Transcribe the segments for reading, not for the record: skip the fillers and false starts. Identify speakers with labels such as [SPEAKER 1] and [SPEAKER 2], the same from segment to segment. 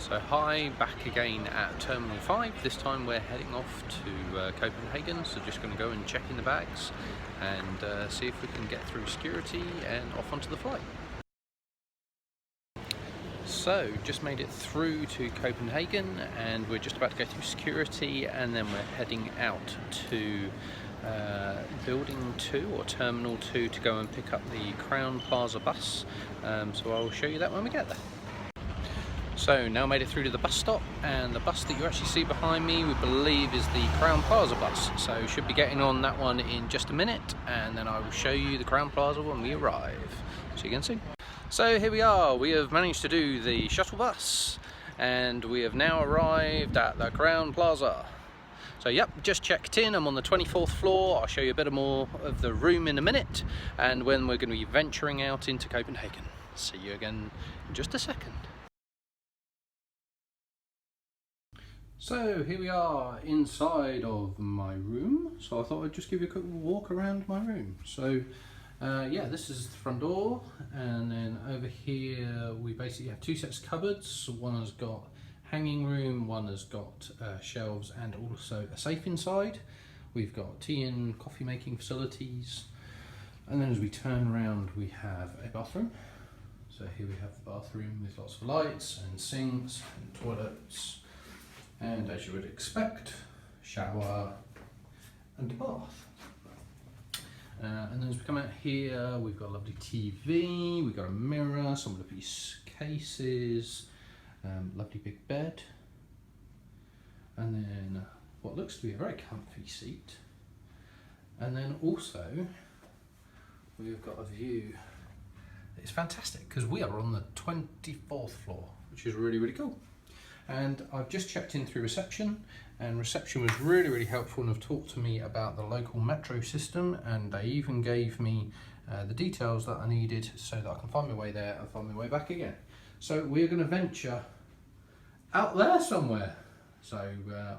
[SPEAKER 1] So hi, back again at Terminal 5. This time we're heading off to Copenhagen, so just going to go and check in the bags and see if we can get through security and off onto the flight. So just made it through to Copenhagen and we're just about to go through security, and then we're heading out to Building 2 or Terminal 2 to go and pick up the Crown Plaza bus. So I'll show you that when we get there. So now made it through to the bus stop, and the bus that you actually see behind me we believe is the Crown Plaza bus. So should be getting on that one in just a minute, and then I will show you the Crown Plaza when we arrive. See you again soon. So here we are, we have managed to do the shuttle bus and we have now arrived at the Crown Plaza. So yep, just checked in, I'm on the 24th floor. I'll show you a bit more of the room in a minute and when we're going to be venturing out into Copenhagen. See you again in just a second. So here we are inside of my room, so I thought I'd just give you a quick walk around my room. So yeah, this is the front door, and then over here we basically have two sets of cupboards. One has got hanging room, one has got shelves and also a safe inside. We've got tea and coffee making facilities, and then as we turn around we have a bathroom. So here we have the bathroom with lots of lights and sinks and toilets. And as you would expect, shower and a bath. And then as we come out here, we've got a lovely TV, we've got a mirror, some lovely cases, lovely big bed, and then what looks to be a very comfy seat. And then also, we've got a view. It's fantastic because we are on the 24th floor, which is really, really cool. And I've just checked in through reception, and reception was really helpful and have talked to me about the local metro system, and they even gave me the details that I needed so that I can find my way there and find my way back again. So we're going to venture out there somewhere, so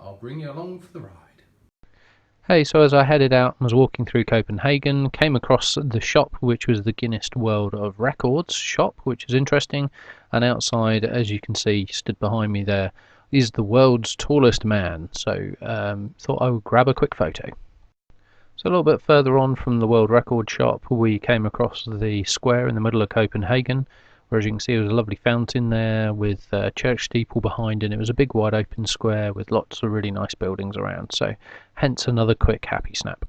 [SPEAKER 1] I'll bring you along for the ride. Hey, so as I headed out and was walking through Copenhagen, came across the shop, which was the Guinness World of Records shop, which is interesting. And outside, as you can see, stood behind me there, is the world's tallest man. So thought I would grab a quick photo. So a little bit further on from the World Record shop, we came across the square in the middle of Copenhagen, where as you can see there was a lovely fountain there with a church steeple behind, and it was a big wide open square with lots of really nice buildings around, so hence another quick happy snap.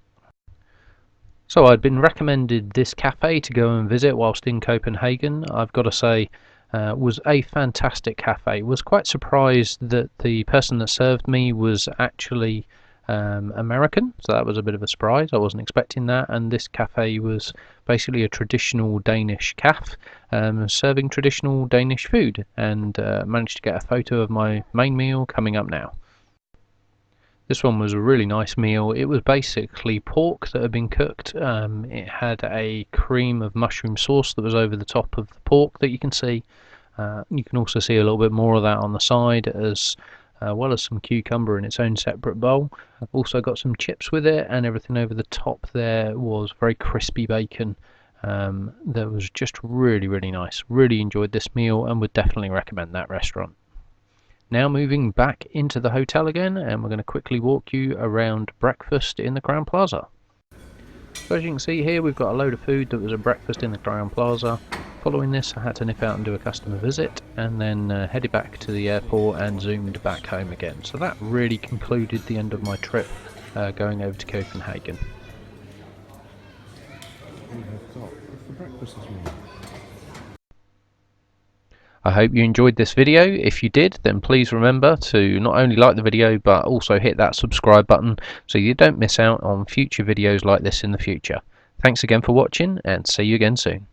[SPEAKER 1] So I'd been recommended this cafe to go and visit whilst in Copenhagen. I've got to say was a fantastic cafe. Was quite surprised that the person that served me was actually American, so that was a bit of a surprise. I wasn't expecting that, and this cafe was basically a traditional Danish cafe serving traditional Danish food, and managed to get a photo of my main meal coming up now. This one was a really nice meal. It was basically pork that had been cooked. It had a cream of mushroom sauce that was over the top of the pork that you can see. You can also see a little bit more of that on the side, as well as some cucumber in its own separate bowl. I've also got some chips with it, and everything over the top there was very crispy bacon. That was just really nice. Really enjoyed this meal and would definitely recommend that restaurant. Now moving back into the hotel again, and we're going to quickly walk you around breakfast in the Crown Plaza. So as you can see here, we've got a load of food that was at breakfast in the Crown Plaza. Following this, I had to nip out and do a customer visit, and then headed back to the airport and zoomed back home again. So that really concluded the end of my trip going over to Copenhagen. For breakfast this morning. I hope you enjoyed this video. If you did, then please remember to not only like the video but also hit that subscribe button so you don't miss out on future videos like this in the future. Thanks again for watching, and see you again soon.